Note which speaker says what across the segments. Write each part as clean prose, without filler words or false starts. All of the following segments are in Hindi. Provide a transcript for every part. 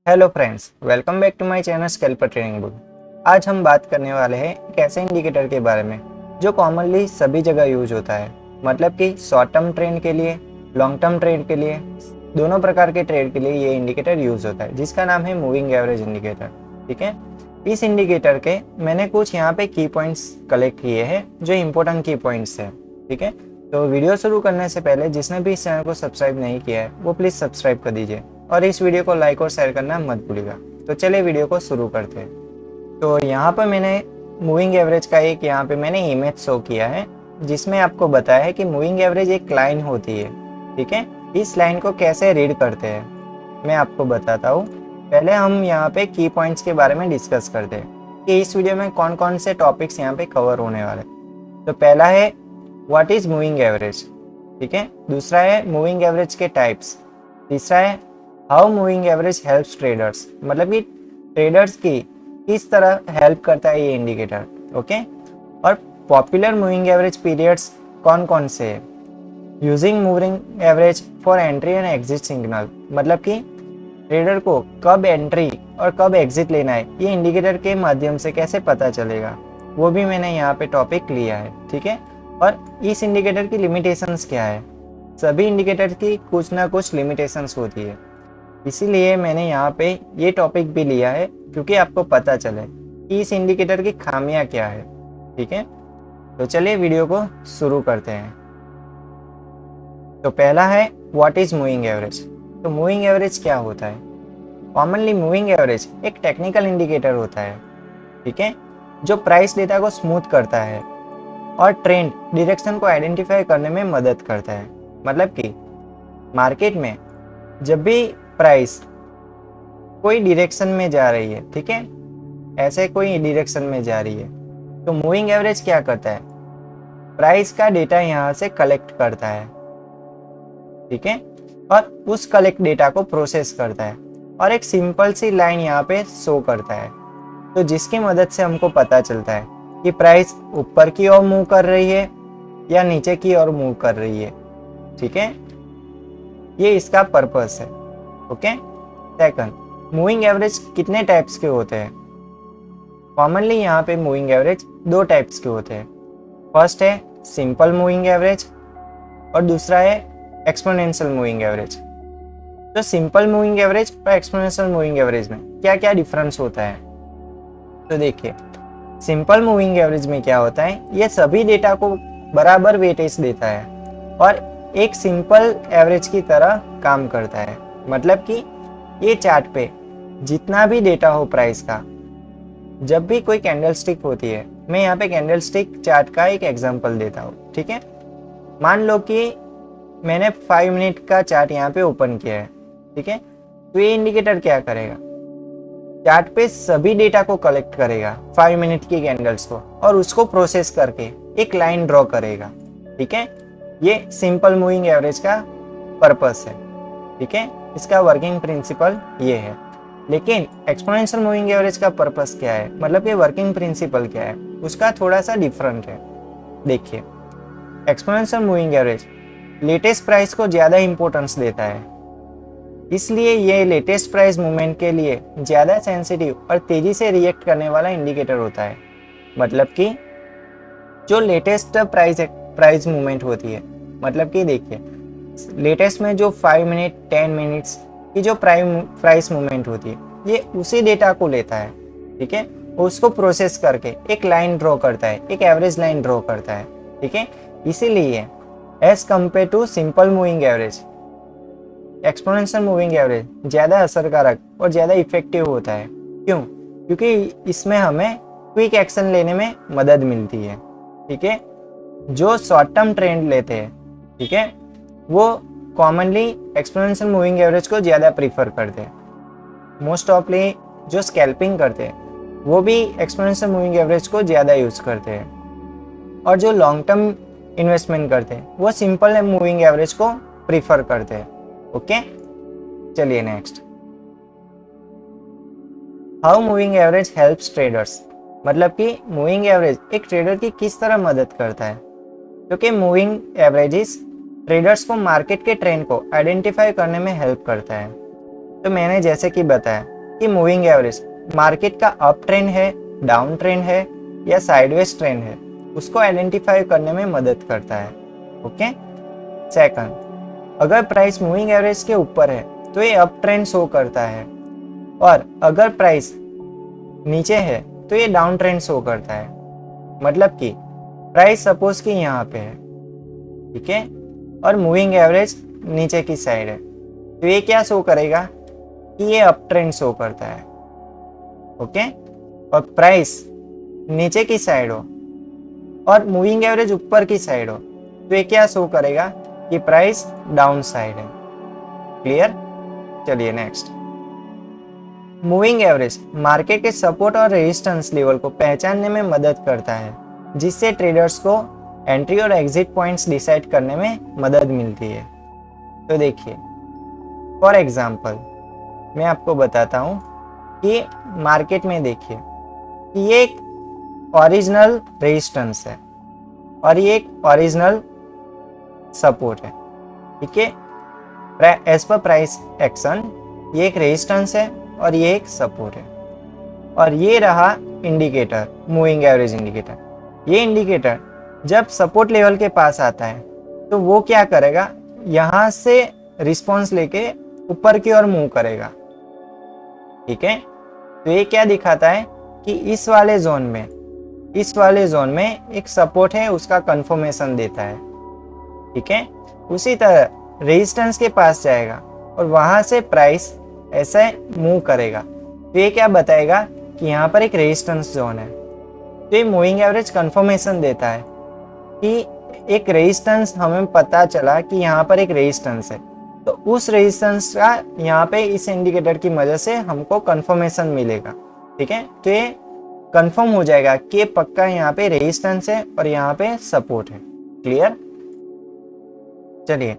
Speaker 1: Hello friends, welcome back to my channel scalper training book. आज हम बात करने वाले हैं एक ऐसे इंडिकेटर के बारे में जो कॉमनली सभी जगह यूज होता है। मतलब कि शॉर्ट टर्म ट्रेड के लिए, लॉन्ग टर्म ट्रेड के लिए, दोनों प्रकार के ट्रेड के लिए ये इंडिकेटर यूज होता है, जिसका नाम है मूविंग एवरेज इंडिकेटर। ठीक है, इस इंडिकेटर के मैंने कुछ यहाँ पे की पॉइंट्स कलेक्ट किए हैं जो इम्पोर्टेंट की पॉइंट्स है। ठीक है, तो वीडियो शुरू करने से पहले जिसने भी इस चैनल को सब्सक्राइब नहीं किया है वो प्लीज़ सब्सक्राइब कर दीजिए और इस वीडियो को लाइक और शेयर करना मत भूलिएगा। तो चलिए वीडियो को शुरू करते हैं। तो यहाँ पर मैंने मूविंग एवरेज का एक यहाँ पे मैंने इमेज शो किया है जिसमें आपको बताया है कि मूविंग एवरेज एक लाइन होती है। ठीक है, इस लाइन को कैसे रीड करते हैं मैं आपको बताता हूँ। पहले हम यहाँ पे की पॉइंट्स के बारे में डिस्कस करते हैं कि इस वीडियो में कौन कौन से टॉपिक्स यहाँ पे कवर होने वाले। तो पहला है व्हाट इज मूविंग एवरेज। ठीक है, दूसरा है मूविंग एवरेज के टाइप्स, तीसरा है how moving average helps traders, मतलब कि ट्रेडर्स की किस तरह हेल्प करता है ये इंडिकेटर। ओके, और पॉपुलर मूविंग एवरेज पीरियड्स कौन कौन से है, using moving average for entry and exit signal, मतलब कि ट्रेडर को कब एंट्री और कब एग्जिट लेना है ये इंडिकेटर के माध्यम से कैसे पता चलेगा, वो भी मैंने यहाँ पे टॉपिक लिया है। ठीक है, और इस इंडिकेटर की लिमिटेशंस क्या है। सभी इंडिकेटर की कुछ ना कुछ लिमिटेशंस होती है, इसीलिए मैंने यहाँ पे ये टॉपिक भी लिया है क्योंकि आपको पता चले कि इस इंडिकेटर की खामियां क्या है। ठीक है, तो चलिए वीडियो को शुरू करते हैं। तो पहला है व्हाट इज मूविंग एवरेज। तो मूविंग एवरेज क्या होता है। कॉमनली मूविंग एवरेज एक टेक्निकल इंडिकेटर होता है, ठीक है, जो प्राइस डेटा को स्मूथ करता है और ट्रेंड डायरेक्शन को आइडेंटिफाई करने में मदद करता है। मतलब कि मार्केट में जब भी प्राइस कोई डायरेक्शन में जा रही है, ठीक है, ऐसे कोई डायरेक्शन में जा रही है, तो मूविंग एवरेज क्या करता है, प्राइस का डेटा यहाँ से कलेक्ट करता है। ठीक है, और उस कलेक्ट डेटा को प्रोसेस करता है और एक सिंपल सी लाइन यहाँ पे शो करता है, तो जिसकी मदद से हमको पता चलता है कि प्राइस ऊपर की ओर मूव कर रही है या नीचे की ओर मूव कर रही है। ठीक है, ये इसका पर्पस है। ओके, सेकंड, मूविंग एवरेज कितने टाइप्स के होते हैं। कॉमनली यहाँ पे मूविंग एवरेज दो टाइप्स के होते हैं। फर्स्ट है सिंपल मूविंग एवरेज और दूसरा है एक्सपोनेंशियल मूविंग एवरेज। तो सिंपल मूविंग एवरेज और एक्सपोनेंशियल मूविंग एवरेज में क्या क्या डिफरेंस होता है। तो देखिए, सिंपल मूविंग एवरेज में क्या होता है, ये सभी डेटा को बराबर वेटेज देता है और एक सिंपल एवरेज की तरह काम करता है। मतलब कि ये चार्ट पे जितना भी डेटा हो प्राइस का, जब भी कोई कैंडलस्टिक होती है, मैं यहाँ पे कैंडलस्टिक चार्ट का एक एग्जांपल देता हूँ। ठीक है, मान लो कि मैंने 5 मिनट का चार्ट यहाँ पे ओपन किया है। ठीक है, तो ये इंडिकेटर क्या करेगा, चार्ट पे सभी डेटा को कलेक्ट करेगा 5 मिनट की कैंडल्स को और उसको प्रोसेस करके एक लाइन ड्रॉ करेगा। ठीक है, ये सिंपल मूविंग एवरेज का पर्पस है। ठीक है, इसका वर्किंग प्रिंसिपल ये है। लेकिन एक्सपोनेंशियल मूविंग एवरेज का पर्पस क्या है, मतलब ये वर्किंग प्रिंसिपल क्या है, उसका थोड़ा सा डिफरेंट है। देखिए, exponential moving average latest price को ज़्यादा इंपॉर्टेंस देता है, इसलिए ये लेटेस्ट प्राइस मूवमेंट के लिए ज़्यादा सेंसिटिव और तेज़ी से रिएक्ट करने वाला इंडिकेटर होता है। मतलब कि जो लेटेस्ट प्राइस मूवमेंट होती है, मतलब कि देखिए लेटेस्ट में जो 5 मिनट 10 मिनट्स की जो प्राइस मूवमेंट होती है, ये उसी डेटा को लेता है। ठीक है, उसको प्रोसेस करके एक लाइन ड्रॉ करता है, एक एवरेज लाइन ड्रॉ करता है। ठीक है, इसीलिए as compare to simple moving average, exponential moving average ज़्यादा असरकारक और ज़्यादा इफेक्टिव होता है। क्यों? क्योंकि इसमें हमें क्विक एक्शन लेने में मदद मिलती है। ठीक है, जो शॉर्ट टर्म ट्रेंड लेते हैं, ठीक है, वो कॉमनली एक्सपोनेंशियल मूविंग एवरेज को ज़्यादा प्रीफर करते हैं। मोस्ट ऑफली जो स्कैल्पिंग करते हैं वो भी एक्सपोनेंशियल मूविंग एवरेज को ज़्यादा यूज़ करते हैं, और जो लॉन्ग टर्म इन्वेस्टमेंट करते हैं वो सिंपल मूविंग एवरेज को प्रीफर करते हैं। ओके, चलिए next, how moving average helps traders, मतलब कि मूविंग एवरेज एक ट्रेडर की किस तरह मदद करता है। क्योंकि मूविंग एवरेजेस ट्रेडर्स को मार्केट के ट्रेंड को आइडेंटिफाई करने में हेल्प करता है। तो मैंने जैसे कि बताया कि मूविंग एवरेज मार्केट का अप ट्रेंड है, डाउन ट्रेंड है या साइडवेज ट्रेंड है, उसको आइडेंटिफाई करने में मदद करता है। ओके। सेकंड, अगर प्राइस मूविंग एवरेज के ऊपर है तो ये अप ट्रेंड शो करता है, और अगर प्राइस नीचे है तो ये डाउन ट्रेंड शो करता है। मतलब कि प्राइस सपोज कि यहाँ पे है, ठीक है, और मूविंग एवरेज नीचे की साइड है, तो ये क्या शो करेगा कि ये अप ट्रेंड शो करता है। ओके। और प्राइस नीचे की साइड हो और मूविंग एवरेज ऊपर की साइड हो, तो ये क्या शो करेगा कि प्राइस डाउन साइड है। क्लियर? चलिए नेक्स्ट। मूविंग एवरेज मार्केट के सपोर्ट और रेजिस्टेंस लेवल को पहचानने में मदद करता है, जिससे ट्रेडर्स को एंट्री और एग्जिट पॉइंट्स डिसाइड करने में मदद मिलती है। तो देखिए, फॉर एग्जांपल मैं आपको बताता हूँ कि मार्केट में देखिए कि ये एक ओरिजिनल रेजिस्टेंस है और ये एक ओरिजिनल सपोर्ट है। ठीक है, एज पर प्राइस एक्शन ये एक रेजिस्टेंस है और ये एक सपोर्ट है। और ये रहा इंडिकेटर, मूविंग एवरेज इंडिकेटर। ये इंडिकेटर जब सपोर्ट लेवल के पास आता है तो वो क्या करेगा, यहाँ से रिस्पॉन्स लेके ऊपर की ओर मूव करेगा। ठीक है, तो ये क्या दिखाता है कि इस वाले जोन में एक सपोर्ट है, उसका कंफर्मेशन देता है। ठीक है, उसी तरह रेजिस्टेंस के पास जाएगा और वहां से प्राइस ऐसे मूव करेगा, तो ये क्या बताएगा कि यहाँ पर एक रेजिस्टेंस जोन है। तो ये मूविंग एवरेज कंफर्मेशन देता है कि एक रेजिस्टेंस, हमें पता चला कि यहाँ पर एक रेजिस्टेंस है, तो उस रेजिस्टेंस का यहाँ पे इस इंडिकेटर की मदद से हमको कंफर्मेशन मिलेगा। ठीक है, तो ये कंफर्म हो जाएगा कि पक्का यहाँ पे रेजिस्टेंस है और यहाँ पे सपोर्ट है। क्लियर? चलिए,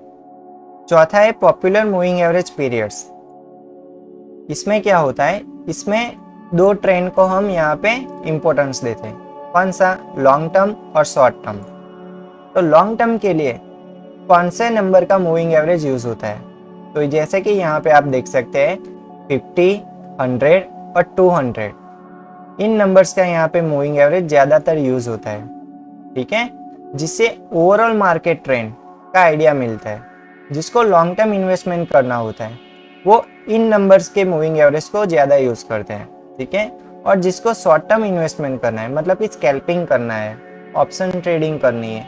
Speaker 1: चौथा है पॉपुलर मूविंग एवरेज पीरियड्स। इसमें क्या होता है, इसमें दो ट्रेंड को हम यहाँ पे इंपॉर्टेंस देते हैं। कौन सा? लॉन्ग टर्म और शॉर्ट टर्म। तो लॉन्ग टर्म के लिए कौन से नंबर का मूविंग एवरेज यूज होता है? तो जैसे कि यहाँ पे आप देख सकते हैं 50, 100 और 200, इन नंबर्स का यहाँ पे मूविंग एवरेज ज्यादातर यूज होता है। ठीक है, जिससे ओवरऑल मार्केट ट्रेंड का आइडिया मिलता है। जिसको लॉन्ग टर्म इन्वेस्टमेंट करना होता है वो इन नंबर्स के मूविंग एवरेज को ज्यादा यूज करते हैं। ठीक है, और जिसको शॉर्ट टर्म इन्वेस्टमेंट करना है, मतलब कि स्कैल्पिंग करना है, ऑप्शन ट्रेडिंग करनी है,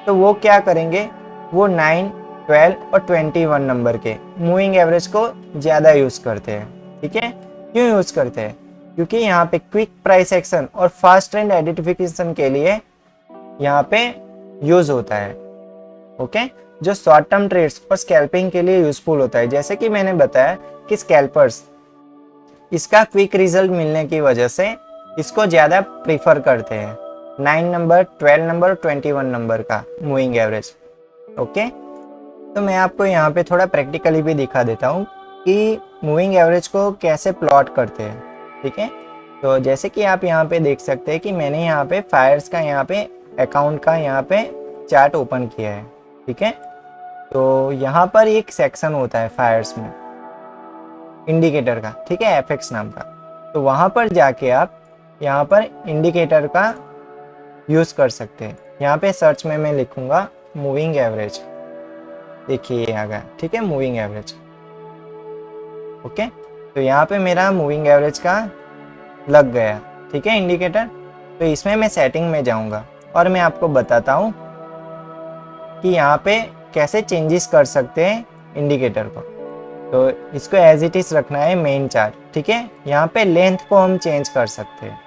Speaker 1: तो वो क्या करेंगे, वो 9, 12 और 21 नंबर के मूविंग एवरेज को ज़्यादा यूज़ करते हैं। ठीक है, क्यों यूज़ करते हैं? क्योंकि यहाँ पे क्विक प्राइस एक्शन और फास्ट ट्रेंड आइडेंटिफिकेशन के लिए यहाँ पे यूज़ होता है। ओके, जो शॉर्ट टर्म ट्रेड्स और स्कैल्पिंग के लिए यूजफुल होता है। जैसे कि मैंने बताया कि स्कैल्पर्स इसका क्विक रिजल्ट मिलने की वजह से इसको ज़्यादा प्रीफर करते हैं, 9 नंबर, 12 नंबर, 21 नंबर का मूविंग एवरेज। ओके, तो मैं आपको यहाँ पे थोड़ा प्रैक्टिकली भी दिखा देता हूँ कि मूविंग एवरेज को कैसे प्लॉट करते हैं। ठीक है, तो जैसे कि आप यहाँ पे देख सकते हैं कि मैंने यहाँ पे फायर्स का यहाँ पे अकाउंट का यहाँ पे चार्ट ओपन किया है। ठीक है, तो यहाँ पर एक सेक्शन होता है फायर्स में इंडिकेटर का, ठीक है, एफएक्स नाम का। तो वहाँ पर जाके आप यहाँ पर इंडिकेटर का यूज़ कर सकते हैं। यहाँ पे सर्च में मैं लिखूँगा मूविंग एवरेज, देखिए ये आ गया। ठीक है, मूविंग एवरेज। ओके, तो यहाँ पे मेरा मूविंग एवरेज का लग गया। ठीक है, इंडिकेटर। तो इसमें मैं सेटिंग में जाऊँगा और मैं आपको बताता हूँ कि यहाँ पे कैसे चेंजेस कर सकते हैं इंडिकेटर को। तो इसको एज इट इज रखना है मेन चार्ट। ठीक है, यहाँ पे लेंथ को हम चेंज कर सकते हैं।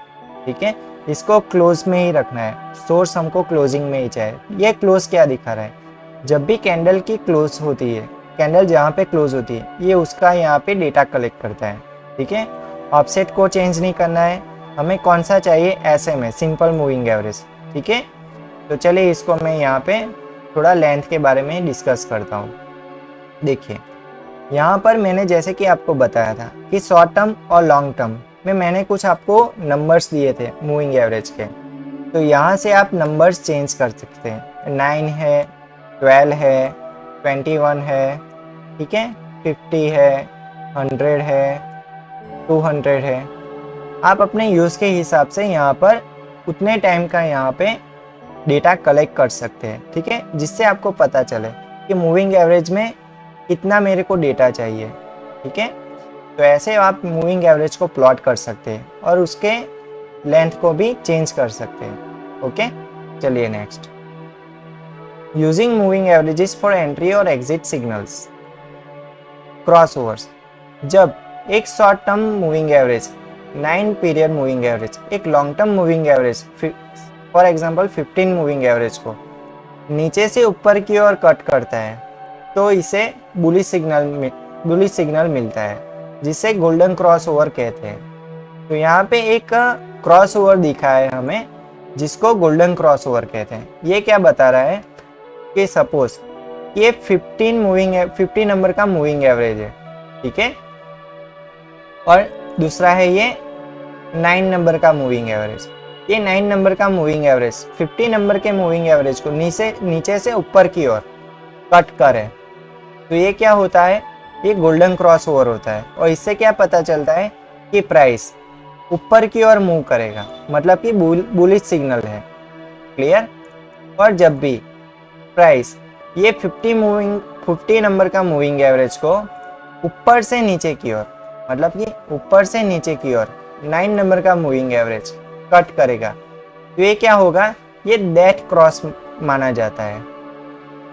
Speaker 1: ठीक है, इसको क्लोज में ही रखना है, सोर्स हमको क्लोजिंग में ही चाहिए। ये क्लोज क्या दिखा रहा है, जब भी कैंडल की क्लोज होती है, कैंडल जहाँ पे क्लोज होती है, ये उसका यहाँ पे डेटा कलेक्ट करता है। ठीक है, ऑफसेट को चेंज नहीं करना है हमें, कौन सा चाहिए, ऐसे में सिंपल मूविंग एवरेज। ठीक है, तो चलिए इसको मैं यहाँ पे थोड़ा लेंथ के बारे में डिस्कस करता हूँ। देखिए, यहाँ पर मैंने जैसे कि आपको बताया था कि शॉर्ट टर्म और लॉन्ग टर्म में मैंने कुछ आपको नंबर्स दिए थे मूविंग एवरेज के। तो यहाँ से आप नंबर्स चेंज कर सकते हैं। 9 है, 12 है, 21 है, ठीक है, 50 है, 100 है, 200 है। आप अपने यूज़ के हिसाब से यहाँ पर उतने टाइम का यहाँ पे डेटा कलेक्ट कर सकते हैं, ठीक है, जिससे आपको पता चले कि मूविंग एवरेज में कितना मेरे को डेटा चाहिए, ठीक है। तो ऐसे आप मूविंग एवरेज को प्लॉट कर सकते हैं और उसके लेंथ को भी चेंज कर सकते हैं। ओके, चलिए next. Using moving averages for entry और एग्जिट सिग्नल्स। क्रॉसओवर्स। जब एक short term moving average, 9 period moving average, एक long term moving average for example 15 moving average को नीचे से ऊपर की ओर कट करता है तो इसे बुलिश सिग्नल मिलता है, जिसे गोल्डन क्रॉसओवर कहते हैं। तो यहाँ पे एक क्रॉसओवर दिखा है हमें, जिसको गोल्डन क्रॉसओवर कहते हैं। ये क्या बता रहा है कि सपोज ये 50 नंबर का मूविंग एवरेज है, ठीक है, और दूसरा है ये 9 नंबर का मूविंग एवरेज। ये 9 नंबर का मूविंग एवरेज 50 नंबर के मूविंग एवरेज को नीचे से ऊपर की ओर कट करे, तो ये क्या होता है, ये गोल्डन क्रॉसओवर होता है। और इससे क्या पता चलता है कि प्राइस ऊपर की ओर मूव करेगा, मतलब कि बुलिश सिग्नल है। क्लियर। और जब भी प्राइस ये 50 नंबर का मूविंग एवरेज को ऊपर से नीचे की ओर, मतलब कि ऊपर से नीचे की ओर 9 नंबर का मूविंग एवरेज कट करेगा, तो ये क्या होगा, ये डेथ क्रॉस माना जाता है,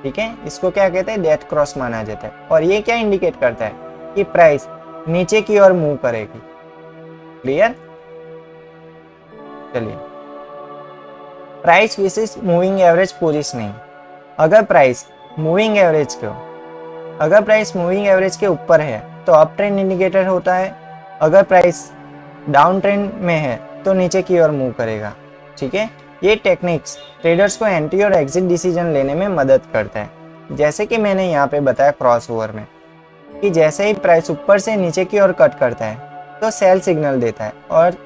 Speaker 1: ठीक है। इसको क्या कहते हैं, डेथ क्रॉस माना जाता है। और ये क्या इंडिकेट करता है कि प्राइस नीचे की ओर मूव करेगी। क्लियर। चलिए, प्राइस विसेस मूविंग एवरेज पोजीशनिंग। अगर प्राइस मूविंग एवरेज के ऊपर है तो अप ट्रेंड इंडिकेटर होता है, अगर प्राइस डाउन ट्रेंड में है तो नीचे की ओर मूव करेगा, ठीक है। ये टेक्निक्स ट्रेडर्स को एंट्री और एग्जिट डिसीजन लेने में मदद करता है। जैसे कि मैंने यहाँ पे बताया क्रॉसओवर में कि जैसे ही प्राइस ऊपर से नीचे की ओर कट करता है तो सेल सिग्नल देता है, और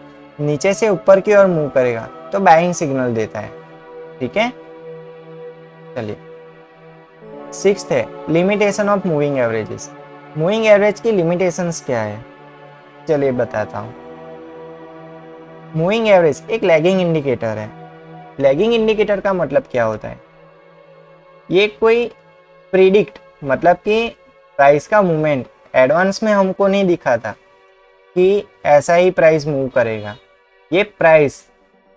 Speaker 1: नीचे से ऊपर की ओर मूव करेगा तो बाइंग सिग्नल देता है, ठीक है। चलिए, 6th है limitation of moving averages. Moving average की लिमिटेशंस क्या है, चलिए बताता हूँ। मूविंग एवरेज एक लैगिंग इंडिकेटर है। लैगिंग इंडिकेटर का मतलब क्या होता है, ये कोई प्रिडिक्ट, मतलब कि प्राइस का मूवमेंट एडवांस में हमको नहीं दिखाता कि ऐसा ही प्राइस मूव करेगा। ये प्राइस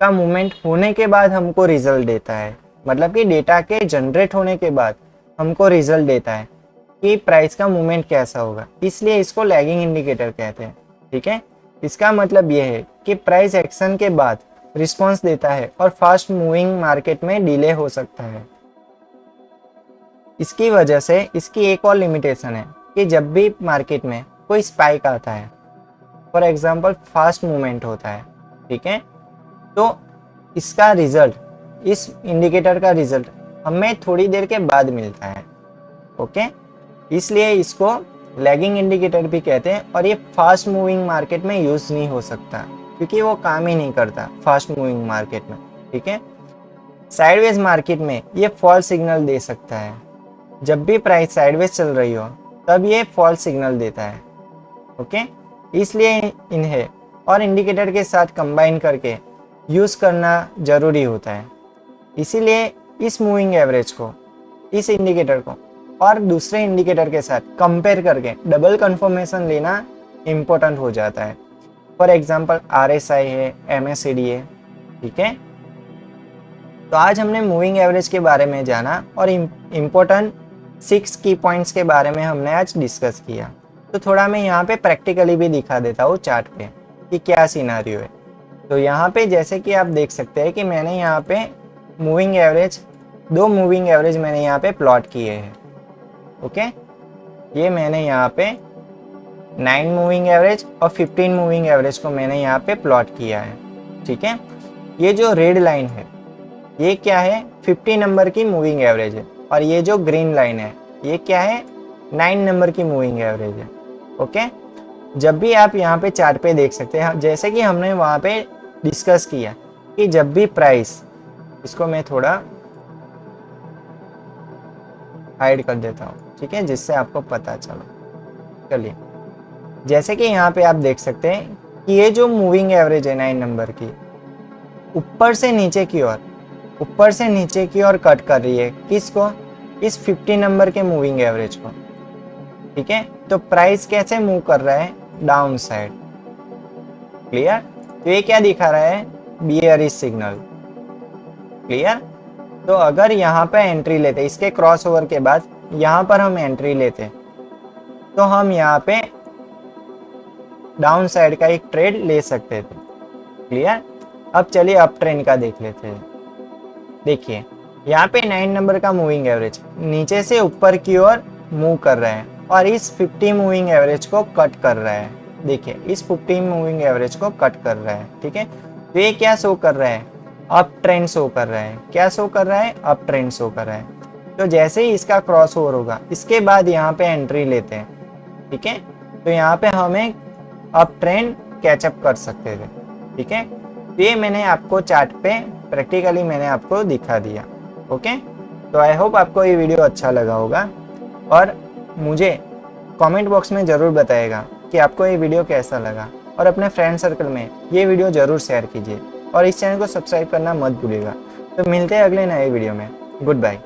Speaker 1: का मूवमेंट होने के बाद हमको रिजल्ट देता है, मतलब कि डेटा के जनरेट होने के बाद हमको रिजल्ट देता है कि प्राइस का मूवमेंट कैसा होगा, इसलिए इसको लैगिंग इंडिकेटर कहते हैं, ठीक है। इसका मतलब यह है कि प्राइस एक्शन के बाद रिस्पॉन्स देता है और फास्ट मूविंग मार्केट में डिले हो सकता है। इसकी वजह से इसकी एक और लिमिटेशन है कि जब भी मार्केट में कोई स्पाइक आता है, फॉर एग्जांपल फास्ट मूवमेंट होता है, ठीक है, तो इसका रिजल्ट, इस इंडिकेटर का रिजल्ट हमें थोड़ी देर के बाद मिलता है, ओके। इसलिए इसको लैगिंग इंडिकेटर भी कहते हैं। और ये फास्ट मूविंग मार्केट में यूज नहीं हो सकता क्योंकि वो काम ही नहीं करता फास्ट मूविंग मार्केट में, ठीक है। साइडवेज मार्केट में ये फॉल्स सिग्नल दे सकता है। जब भी प्राइस साइडवेज चल रही हो तब ये फॉल्स सिग्नल देता है, ओके। इसलिए इन्हें और इंडिकेटर के साथ कंबाइन करके यूज करना जरूरी होता है। इसीलिए इस मूविंग एवरेज को, इस इंडिकेटर को और दूसरे इंडिकेटर के साथ कंपेयर करके डबल कंफर्मेशन लेना इम्पोर्टेंट हो जाता है। फॉर एग्जांपल RSI है, MACD है, ठीक है। तो आज हमने मूविंग एवरेज के बारे में जाना और इम्पोर्टेंट 6 की पॉइंट्स के बारे में हमने आज डिस्कस किया। तो थोड़ा मैं यहाँ पे प्रैक्टिकली भी दिखा देता हूँ चार्ट पे कि क्या सिनारियो है। तो यहाँ पे जैसे कि आप देख सकते हैं कि मैंने यहाँ पे मूविंग एवरेज, 2 मूविंग एवरेज मैंने यहाँ पे प्लॉट किए हैं, ओके। ये मैंने यहाँ पे 9 मूविंग एवरेज और 15 मूविंग एवरेज को मैंने यहाँ पे प्लॉट किया है, ठीक है। ये जो रेड लाइन है ये क्या है, 50 नंबर की मूविंग एवरेज है, और ये जो ग्रीन लाइन है ये क्या है, 9 नंबर की मूविंग एवरेज है, ओके। जब भी आप यहाँ पे चार्ट पे देख सकते हैं, जैसे कि हमने वहाँ पे डिस्कस किया कि जब भी प्राइस, इसको मैं थोड़ा हाइड कर देता हूँ, ठीक है, जिससे आपको पता चले। चलिए, जैसे कि यहाँ पे आप देख सकते हैं कि ये जो मूविंग एवरेज है 9 नंबर की, ऊपर से नीचे की ओर कट कर रही है किसको, इस 50 नंबर के मूविंग एवरेज को। ठीक है, तो प्राइस कैसे मूव कर रहा है, डाउन साइड। क्लियर, तो ये क्या दिखा रहा है, बियरिश सिग्नल। क्लियर, तो अगर यहाँ पे एंट्री लेते, इसके क्रॉसओवर के बाद यहाँ पर हम एंट्री लेते, तो हम यहाँ पे डाउन साइड का एक ट्रेड ले सकते थे। क्लियर, अब चलिए अप ट्रेंड का देख लेते हैं। देखिए यहाँ पे 9 नंबर का मूविंग एवरेज नीचे से ऊपर की ओर मूव कर रहा है और इस 50 मूविंग एवरेज को कट कर रहा है। देखिए इस 50 मूविंग एवरेज को कट कर रहा है। ठीक है, तो ये क्या शो कर रहा है, अप ट्रेंड शो कर रहा है। क्या शो कर रहा है, अप ट्रेंड शो कर रहा है। तो जैसे ही इसका क्रॉस ओवर होगा, इसके बाद यहाँ पे एंट्री लेते हैं। ठीक है, तो यहाँ पे हमें अप ट्रेंड कैचअप कर सकते थे। ठीक है, तो ये मैंने आपको चार्ट पे प्रैक्टिकली मैंने आपको दिखा दिया। ओके, तो आई होप आपको ये वीडियो अच्छा लगा होगा और मुझे कमेंट बॉक्स में ज़रूर बताइएगा कि आपको ये वीडियो कैसा लगा और अपने फ्रेंड सर्कल में ये वीडियो ज़रूर शेयर कीजिए और इस चैनल को सब्सक्राइब करना मत भूलिएगा। तो मिलते हैं अगले नए वीडियो में। Good bye.